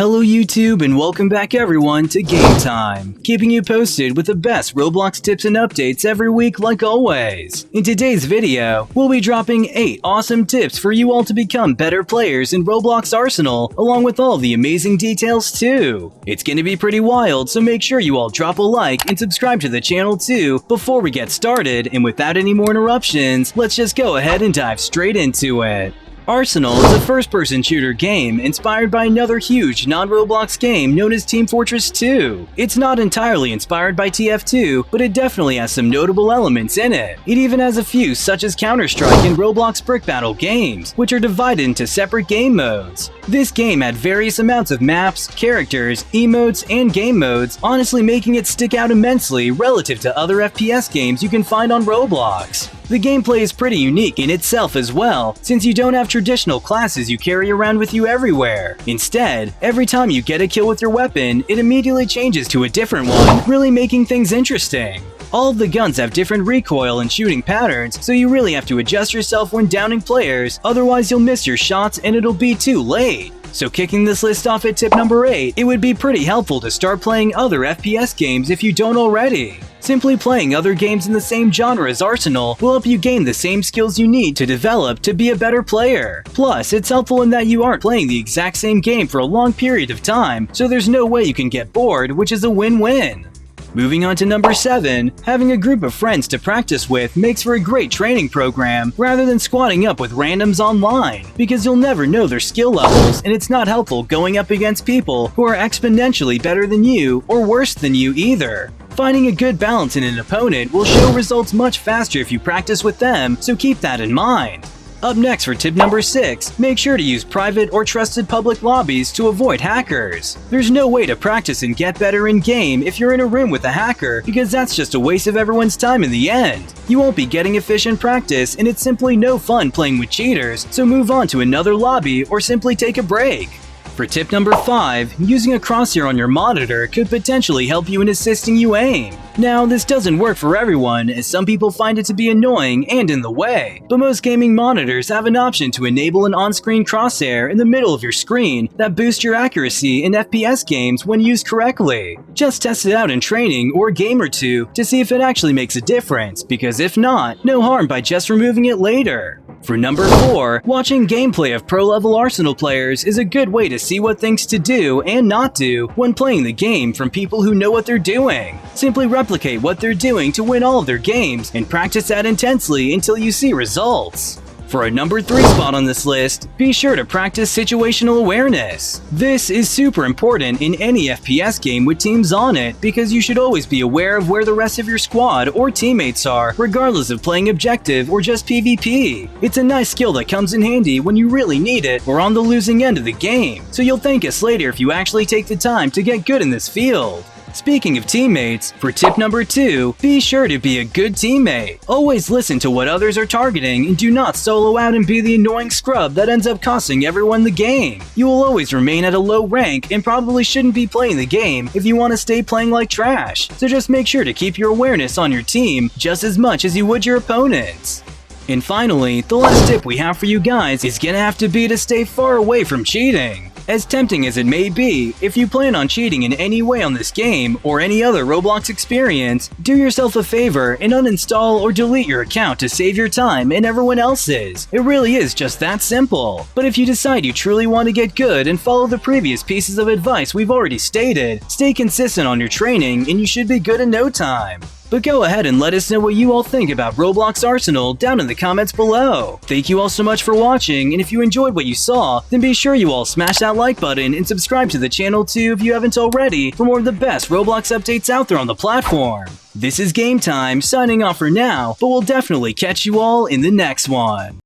Hello YouTube and welcome back everyone to Game Time, keeping you posted with the best Roblox tips and updates every week like always. In today's video, we'll be dropping 8 awesome tips for you all to become better players in Roblox Arsenal, along with all the amazing details too. It's gonna be pretty wild, so make sure you all drop a like and subscribe to the channel too before we get started, and without any more interruptions, let's just go ahead and dive straight into it. Arsenal is a first-person shooter game inspired by another huge non-Roblox game known as Team Fortress 2. It's not entirely inspired by TF2, but it definitely has some notable elements in it. It even has a few such as Counter-Strike and Roblox Brick Battle games, which are divided into separate game modes. This game had various amounts of maps, characters, emotes, and game modes, honestly making it stick out immensely relative to other FPS games you can find on Roblox. The gameplay is pretty unique in itself as well, since you don't have traditional classes you carry around with you everywhere. Instead, every time you get a kill with your weapon, it immediately changes to a different one, really making things interesting. All of the guns have different recoil and shooting patterns, so you really have to adjust yourself when downing players, otherwise you'll miss your shots and it'll be too late. So kicking this list off at tip number 8, it would be pretty helpful to start playing other FPS games if you don't already. Simply playing other games in the same genre as Arsenal will help you gain the same skills you need to develop to be a better player. Plus, it's helpful in that you aren't playing the exact same game for a long period of time, so there's no way you can get bored, which is a win-win. Moving on to number 7, having a group of friends to practice with makes for a great training program rather than squatting up with randoms online, because you'll never know their skill levels and it's not helpful going up against people who are exponentially better than you or worse than you either. Finding a good balance in an opponent will show results much faster if you practice with them, so keep that in mind. Up next for tip number 6, make sure to use private or trusted public lobbies to avoid hackers. There's no way to practice and get better in-game if you're in a room with a hacker, because that's just a waste of everyone's time in the end. You won't be getting efficient practice, and it's simply no fun playing with cheaters, so move on to another lobby or simply take a break. For tip number 5, using a crosshair on your monitor could potentially help you in assisting you aim. Now, this doesn't work for everyone, as some people find it to be annoying and in the way, but most gaming monitors have an option to enable an on-screen crosshair in the middle of your screen that boosts your accuracy in FPS games when used correctly. Just test it out in training or a game or two to see if it actually makes a difference, because if not, no harm by just removing it later. For number 4, watching gameplay of pro-level Arsenal players is a good way to see what things to do and not do when playing the game from people who know what they're doing. Simply replicate what they're doing to win all of their games and practice that intensely until you see results. For a number 3 spot on this list, be sure to practice situational awareness. This is super important in any FPS game with teams on it, because you should always be aware of where the rest of your squad or teammates are, regardless of playing objective or just PvP. It's a nice skill that comes in handy when you really need it or on the losing end of the game, so you'll thank us later if you actually take the time to get good in this field. Speaking of teammates, for tip number 2, be sure to be a good teammate. Always listen to what others are targeting and do not solo out and be the annoying scrub that ends up costing everyone the game. You will always remain at a low rank and probably shouldn't be playing the game if you want to stay playing like trash, so just make sure to keep your awareness on your team just as much as you would your opponents. And finally, the last tip we have for you guys is gonna have to be to stay far away from cheating. As tempting as it may be, if you plan on cheating in any way on this game or any other Roblox experience, do yourself a favor and uninstall or delete your account to save your time and everyone else's. It really is just that simple. But if you decide you truly want to get good and follow the previous pieces of advice we've already stated, stay consistent on your training and you should be good in no time. But go ahead and let us know what you all think about Roblox Arsenal down in the comments below. Thank you all so much for watching, and if you enjoyed what you saw, then be sure you all smash that like button and subscribe to the channel too if you haven't already for more of the best Roblox updates out there on the platform. This is Game Time, signing off for now, but we'll definitely catch you all in the next one.